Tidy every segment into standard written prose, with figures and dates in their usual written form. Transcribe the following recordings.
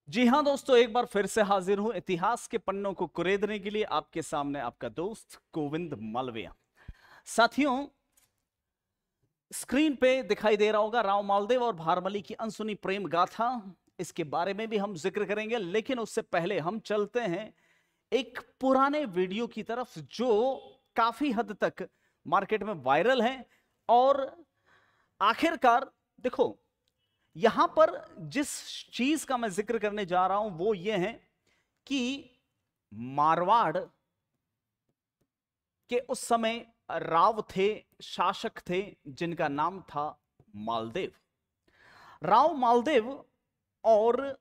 जी हां दोस्तों, एक बार फिर से हाजिर हूं इतिहास के पन्नों को कुरेदने के लिए। आपके सामने आपका दोस्त गोविंद मालविया। साथियों, स्क्रीन पे दिखाई दे रहा होगा राव मालदेव और भारमली की अनसुनी प्रेम गाथा। इसके बारे में भी हम जिक्र करेंगे, लेकिन उससे पहले हम चलते हैं एक पुराने वीडियो की तरफ जो काफी हद तक मार्केट में वायरल है। और आखिरकार देखो, यहां पर जिस चीज का मैं जिक्र करने जा रहा हूं वो ये है कि मारवाड़ के उस समय राव थे, शासक थे, जिनका नाम था मालदेव। राव मालदेव और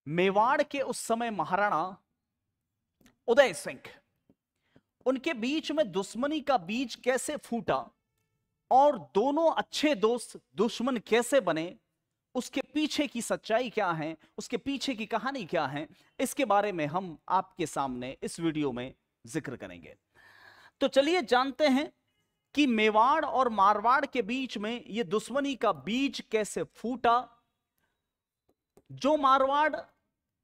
मेवाड़ के उस समय महाराणा उदय सिंह, उनके बीच में दुश्मनी का बीज कैसे फूटा और दोनों अच्छे दोस्त दुश्मन कैसे बने, उसके पीछे की सच्चाई क्या है, उसके पीछे की कहानी क्या है, इसके बारे में हम आपके सामने इस वीडियो में जिक्र करेंगे। तो चलिए जानते हैं कि मेवाड़ और मारवाड़ के बीच में यह दुश्मनी का बीज कैसे फूटा। जो मारवाड़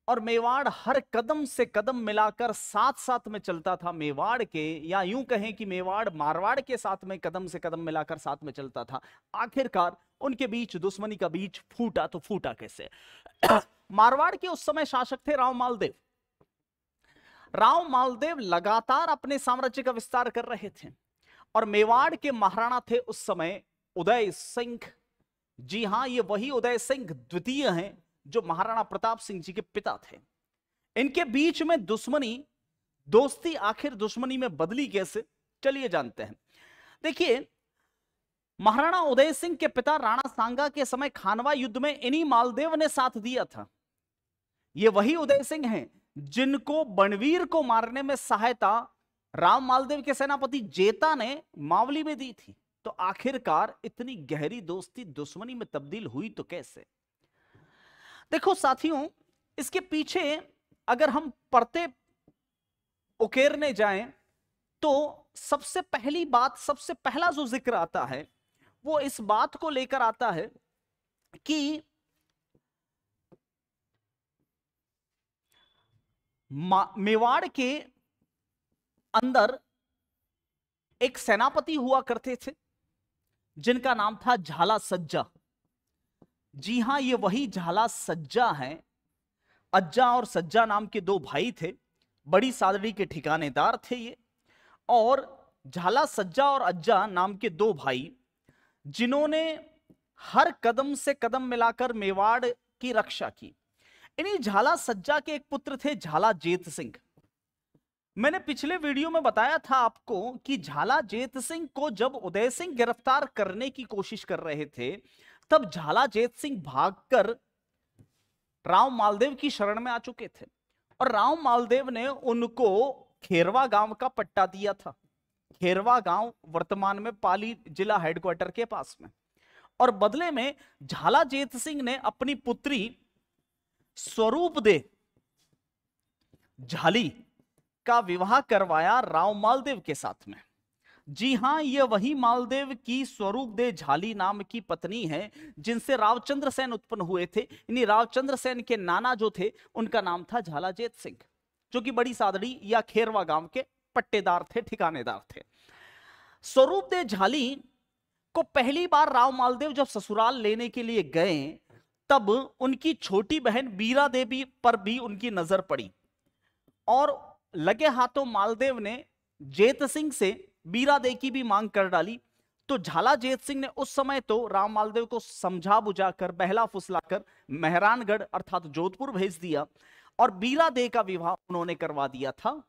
और मेवाड़ हर कदम से कदम मिलाकर साथ साथ में चलता था मेवाड़ के, या यूं कहें कि मेवाड़ मारवाड़ के साथ में कदम से कदम मिलाकर साथ में चलता था, आखिरकार उनके बीच दुश्मनी का बीज फूटा तो फूटा कैसे। मारवाड़ के उस समय शासक थे राव मालदेव। राव मालदेव लगातार अपने साम्राज्य का विस्तार कर रहे थे और मेवाड़ के महाराणा थे उस समय उदय सिंह। जी हां, ये वही उदय सिंह द्वितीय हैं जो महाराणा प्रताप सिंह जी के पिता थे। इनके बीच में दुश्मनी दोस्ती आखिर दुश्मनी में बदली कैसे, चलिए जानते हैं। देखिए, महाराणा उदय सिंह के पिता राणा सांगा के समय खानवा युद्ध में इन्हीं मालदेव ने साथ दिया था। ये वही उदय सिंह हैं जिनको बनवीर को मारने में सहायता राम मालदेव के सेनापति जेता ने मावली में दी थी। तो आखिरकार इतनी गहरी दोस्ती दुश्मनी में तब्दील हुई तो कैसे। देखो साथियों, इसके पीछे अगर हम परते उकेरने जाएं तो सबसे पहली बात, सबसे पहला जो जिक्र आता है वो इस बात को लेकर आता है कि मेवाड़ के अंदर एक सेनापति हुआ करते थे जिनका नाम था झाला सज्जा। जी हां, ये वही झाला सज्जा हैं। अज्जा और सज्जा नाम के दो भाई थे, बड़ी सादड़ी के ठिकानेदार थे ये। और झाला सज्जा और अज्जा नाम के दो भाई जिन्होंने हर कदम से कदम मिलाकर मेवाड़ की रक्षा की। इन्हीं झाला सज्जा के एक पुत्र थे झाला जेत सिंह। मैंने पिछले वीडियो में बताया था आपको कि झाला जेत सिंह को जब उदय सिंह गिरफ्तार करने की कोशिश कर रहे थे तब झाला जेत सिंह भागकर राव मालदेव की शरण में आ चुके थे और राव मालदेव ने उनको खेरवा गांव का पट्टा दिया था। खेरवा गांव वर्तमान में पाली जिला हेडक्वार्टर के पास में। और बदले में झाला जेत सिंह ने अपनी पुत्री स्वरूप दे झाली का विवाह करवाया राव मालदेव के साथ में। जी हां, यह वही मालदेव की स्वरूप दे झाली नाम की पत्नी है जिनसे रावचंद्र सेन उत्पन्न हुए थे। इन्हीं रावचंद्र सेन के नाना जो थे उनका नाम था झाला जेत सिंह, जो कि बड़ी सादड़ी या खेरवा गांव के पट्टेदार थे, ठिकानेदार थे। स्वरूप दे झाली को पहली बार राव मालदेव जब ससुराल लेने के लिए गए तब उनकी छोटी बहन बीरा देवी पर भी उनकी नजर पड़ी और लगे हाथों मालदेव ने जेत सिंह से बीरा दे की भी मांग कर डाली। तो झाला जेत सिंह ने उस समय तो राम मालदेव को समझा बुझाकर, बहला फुसलाकर मेहरानगढ़ अर्थात जोधपुर भेज दिया और बीरा दे का विवाह उन्होंने करवा दिया था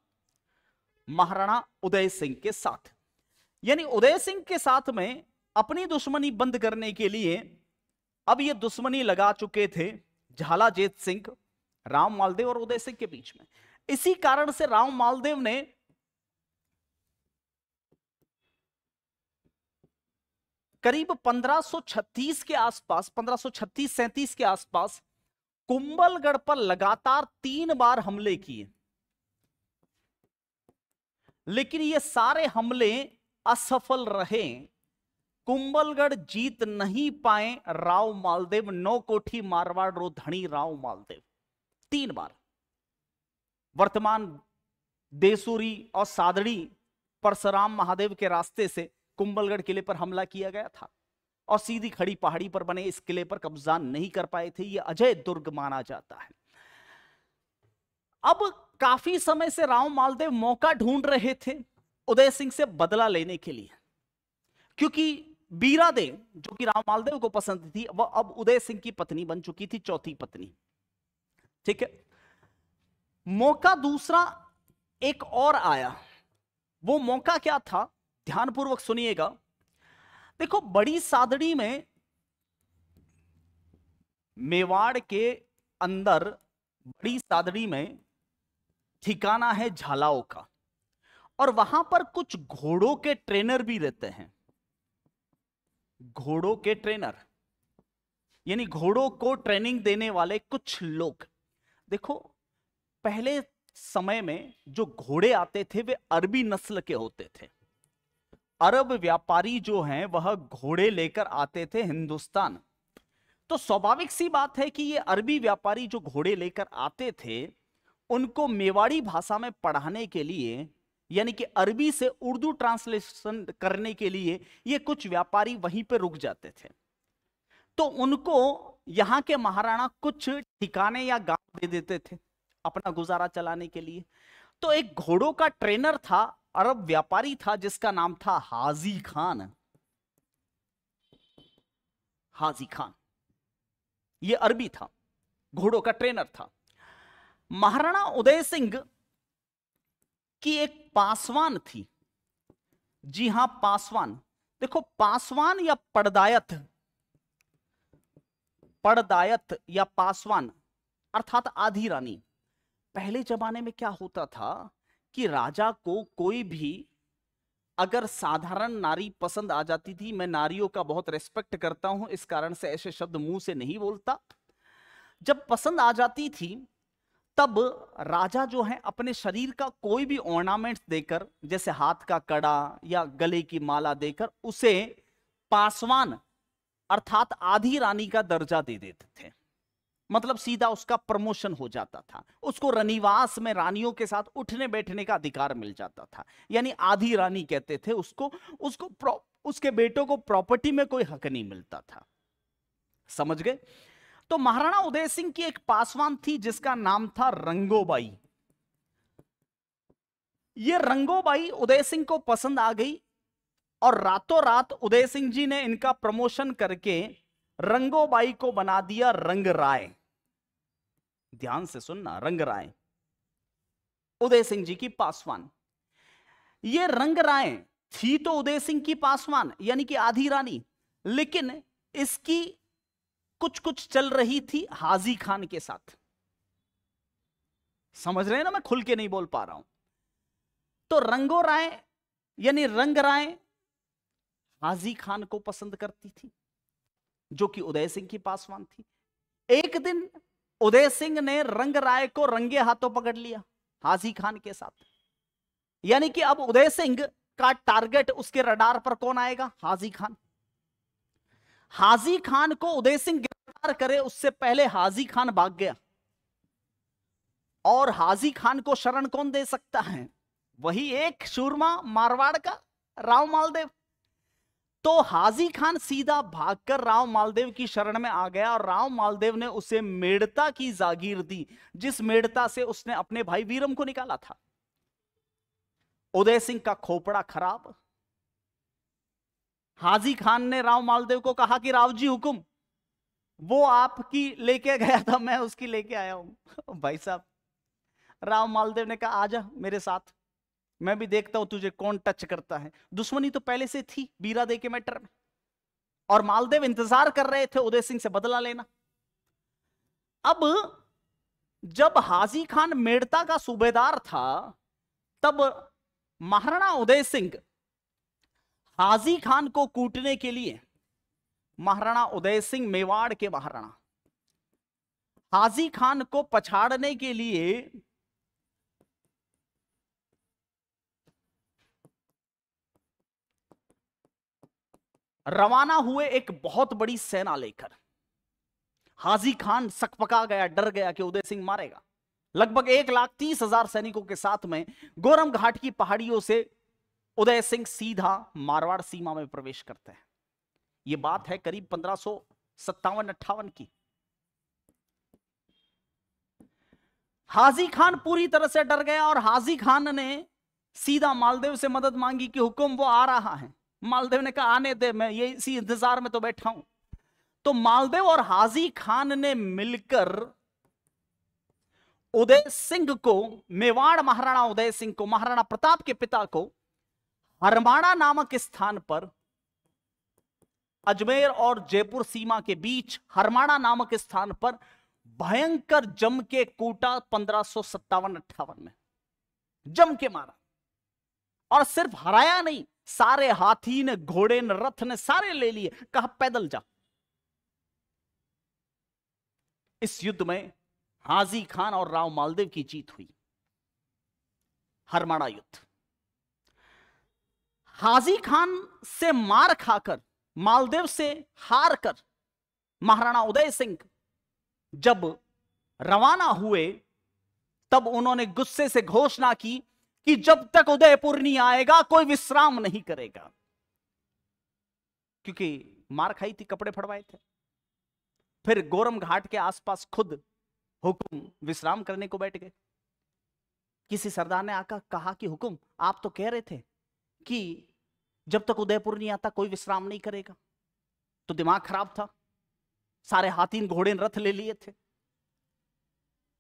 महाराणा उदय सिंह के साथ। यानी उदय सिंह के साथ में अपनी दुश्मनी बंद करने के लिए अब ये दुश्मनी लगा चुके थे झाला जेत सिंह राम मालदेव और उदय सिंह के बीच में। इसी कारण से राव मालदेव ने करीब 1536 के आसपास, 1536-37 के आसपास कुंभलगढ़ पर लगातार 3 बार हमले किए, लेकिन ये सारे हमले असफल रहे। कुंभलगढ़ जीत नहीं पाए राव मालदेव, 9 कोठी मारवाड़ रो धनी राव मालदेव। 3 बार वर्तमान देसूरी और सादड़ी परशुराम महादेव के रास्ते से कुंभलगढ़ किले पर हमला किया गया था और सीधी खड़ी पहाड़ी पर बने इस किले पर कब्जा नहीं कर पाए थे। यह अजय दुर्ग माना जाता है। अब काफी समय से राव मालदेव मौका ढूंढ रहे थे उदय सिंह से बदला लेने के लिए, क्योंकि बीरा दे जो कि राव मालदेव को पसंद थी वह अब उदय सिंह की पत्नी बन चुकी थी, चौथी पत्नी। ठीक है, मौका दूसरा एक और आया। वो मौका क्या था, ध्यानपूर्वक सुनिएगा। देखो, बड़ी सादड़ी में, मेवाड़ के अंदर बड़ी सादड़ी में ठिकाना है झालाओं का, और वहां पर कुछ घोड़ों के ट्रेनर भी रहते हैं। घोड़ों के ट्रेनर यानी घोड़ों को ट्रेनिंग देने वाले कुछ लोग। देखो, पहले समय में जो घोड़े आते थे वे अरबी नस्ल के होते थे। अरब व्यापारी जो हैं वह घोड़े लेकर आते थे हिंदुस्तान। तो स्वाभाविक सी बात है कि ये अरबी व्यापारी जो घोड़े लेकर आते थे उनको मेवाड़ी भाषा में पढ़ाने के लिए, यानी कि अरबी से उर्दू ट्रांसलेशन करने के लिए ये कुछ व्यापारी वहीं पे रुक जाते थे। तो उनको यहां के महाराणा कुछ ठिकाने या गांव दे देते थे अपना गुजारा चलाने के लिए। तो एक घोड़ों का ट्रेनर था, अरब व्यापारी था, जिसका नाम था हाजी खान। हाजी खान ये अरबी था, घोड़ों का ट्रेनर था। महाराणा उदय सिंह की एक पासवान थी। जी हां, पासवान। देखो, पासवान या पड़दायत, पड़दायत या पासवान अर्थात आधी रानी। पहले जमाने में क्या होता था कि राजा को कोई भी अगर साधारण नारी पसंद आ जाती थी, मैं नारियों का बहुत रेस्पेक्ट करता हूं, इस कारण से ऐसे शब्द मुंह से नहीं बोलता, जब पसंद आ जाती थी तब राजा जो है अपने शरीर का कोई भी ऑर्नामेंट्स देकर, जैसे हाथ का कड़ा या गले की माला देकर उसे पासवान अर्थात आधी रानी का दर्जा दे देते थे। मतलब सीधा उसका प्रमोशन हो जाता था, उसको रनिवास में रानियों के साथ उठने बैठने का अधिकार मिल जाता था, यानी आधी रानी कहते थे उसको। उसके बेटों को प्रॉपर्टी में कोई हक नहीं मिलता था। समझ गए? तो महाराणा उदय सिंह की एक पासवान थी जिसका नाम था रंगोबाई। ये रंगोबाई उदय सिंह को पसंद आ गई और रातों रात उदय सिंह जी ने इनका प्रमोशन करके रंगोबाई को बना दिया रंगराय। ध्यान से सुनना, रंगराय उदय सिंह जी की पासवान। ये रंगराय थी तो उदय सिंह की पासवान यानी कि आधी रानी, लेकिन इसकी कुछ कुछ चल रही थी हाजी खान के साथ। समझ रहे हैं ना, मैं खुल के नहीं बोल पा रहा हूं। तो रंगो राय यानी रंग राय हाजी खान को पसंद करती थी जो कि उदय सिंह की पासवान थी। एक दिन उदय सिंह ने रंग राय को रंगे हाथों पकड़ लिया हाजी खान के साथ, यानी कि अब उदय सिंह का टारगेट, उसके रडार पर कौन आएगा? हाजी खान। हाजी खान को उदय सिंह गिरफ्तार करे उससे पहले हाजी खान भाग गया, और हाजी खान को शरण कौन दे सकता है? वही एक शूरमा मारवाड़ का राव मालदेव। तो हाजी खान सीधा भागकर राव मालदेव की शरण में आ गया और राव मालदेव ने उसे मेड़ता की जागीर दी, जिस मेड़ता से उसने अपने भाई वीरम को निकाला था। उदय सिंह का खोपड़ा खराब। हाजी खान ने राव मालदेव को कहा कि राव जी हुकुम, वो आपकी लेके गया था, मैं उसकी लेके आया हूं। भाई साहब, राव मालदेव ने कहा आजा मेरे साथ, मैं भी देखता हूं तुझे कौन टच करता है। दुश्मनी तो पहले से थी बीरा दे के मैटर में, और मालदेव इंतजार कर रहे थे उदय सिंह से बदला लेना। अब जब हाजी खान मेड़ता का सूबेदार था तब महाराणा उदय सिंह हाजी खान को कूटने के लिए, महाराणा उदय सिंह मेवाड़ के महाराणा, हाजी खान को पछाड़ने के लिए रवाना हुए एक बहुत बड़ी सेना लेकर। हाजी खान सकपका गया, डर गया कि उदय सिंह मारेगा। लगभग 1,30,000 सैनिकों के साथ में गोरम घाट की पहाड़ियों से उदय सिंह सीधा मारवाड़ सीमा में प्रवेश करते हैं। यह बात है करीब 1557-58 की। हाजी खान पूरी तरह से डर गया और हाजी खान ने सीधा मालदेव से मदद मांगी कि हुक्म, वो आ रहा है। मालदेव ने कहा आने दे, मैं ये इसी इंतजार में तो बैठा हूं। तो मालदेव और हाजी खान ने मिलकर उदय सिंह को, मेवाड़ महाराणा उदय सिंह को, महाराणा प्रताप के पिता को, हरमाणा नामक स्थान पर, अजमेर और जयपुर सीमा के बीच हरमाणा नामक स्थान पर भयंकर जम के कूटा 1557-58 में। जम के मारा। और सिर्फ हराया नहीं, सारे हाथी ने, घोड़े ने, रथ ने सारे ले लिए। कहा पैदल जा। इस युद्ध में हाजी खान और राव मालदेव की जीत हुई। हरमाणा युद्ध। हाजी खान से मार खाकर, मालदेव से हार कर महाराणा उदय सिंह जब रवाना हुए, तब उन्होंने गुस्से से घोषणा की कि जब तक उदयपुर नहीं आएगा कोई विश्राम नहीं करेगा। क्योंकि मार खाई थी, कपड़े फड़वाए थे। फिर गोरम घाट के आसपास खुद हुकुम विश्राम करने को बैठ गए। किसी सरदार ने आकर कहा कि हुकुम, आप तो कह रहे थे कि जब तक उदयपुर नहीं आता कोई विश्राम नहीं करेगा। तो दिमाग खराब था। सारे हाथी घोड़े रथ ले लिए थे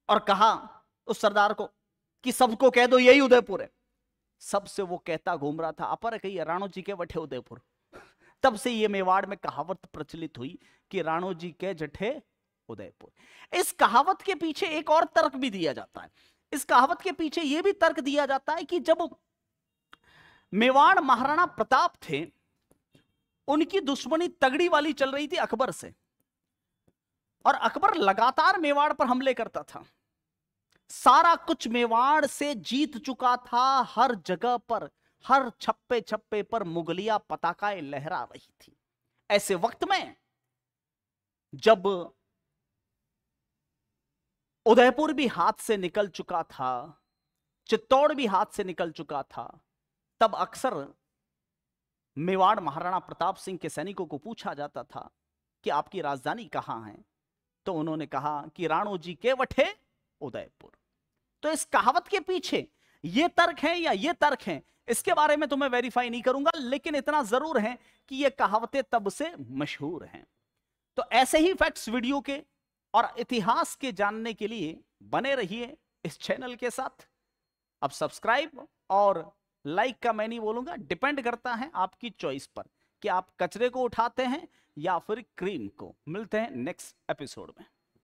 और कहा उस सरदार को कि सबको कह दो यही उदयपुर है। सबसे वो कहता घूम रहा था, अपर कही राणो जी के वठे उदयपुर। तब से ये मेवाड़ में कहावत प्रचलित हुई कि राणो जी के जठे उदयपुर। इस कहावत के पीछे एक और तर्क भी दिया जाता है। इस कहावत के पीछे यह भी तर्क दिया जाता है कि जब मेवाड़ महाराणा प्रताप थे, उनकी दुश्मनी तगड़ी वाली चल रही थी अकबर से, और अकबर लगातार मेवाड़ पर हमले करता था। सारा कुछ मेवाड़ से जीत चुका था। हर जगह पर, हर छप्पे छप्पे पर मुगलिया पताकाएं लहरा रही थी। ऐसे वक्त में जब उदयपुर भी हाथ से निकल चुका था, चित्तौड़ भी हाथ से निकल चुका था, तब अक्सर मेवाड़ महाराणा प्रताप सिंह के सैनिकों को पूछा जाता था कि आपकी राजधानी कहां है। तो उन्होंने कहा कि राणो जी के वठे उदयपुर। तो इस कहावत के पीछे ये तर्क है या ये तर्क है, इसके बारे में तो मैं वेरीफाई नहीं करूंगा, लेकिन इतना जरूर है कि ये कहावतें तब से मशहूर हैं। तो ऐसे ही फैक्ट्स वीडियो के और इतिहास के जानने के लिए बने रहिए इस चैनल के साथ। अब सब्सक्राइब और लाइक का मैं नहीं बोलूंगा, डिपेंड करता है आपकी चॉइस पर कि आप कचरे को उठाते हैं या फिर क्रीम को। मिलते हैं नेक्स्ट एपिसोड में।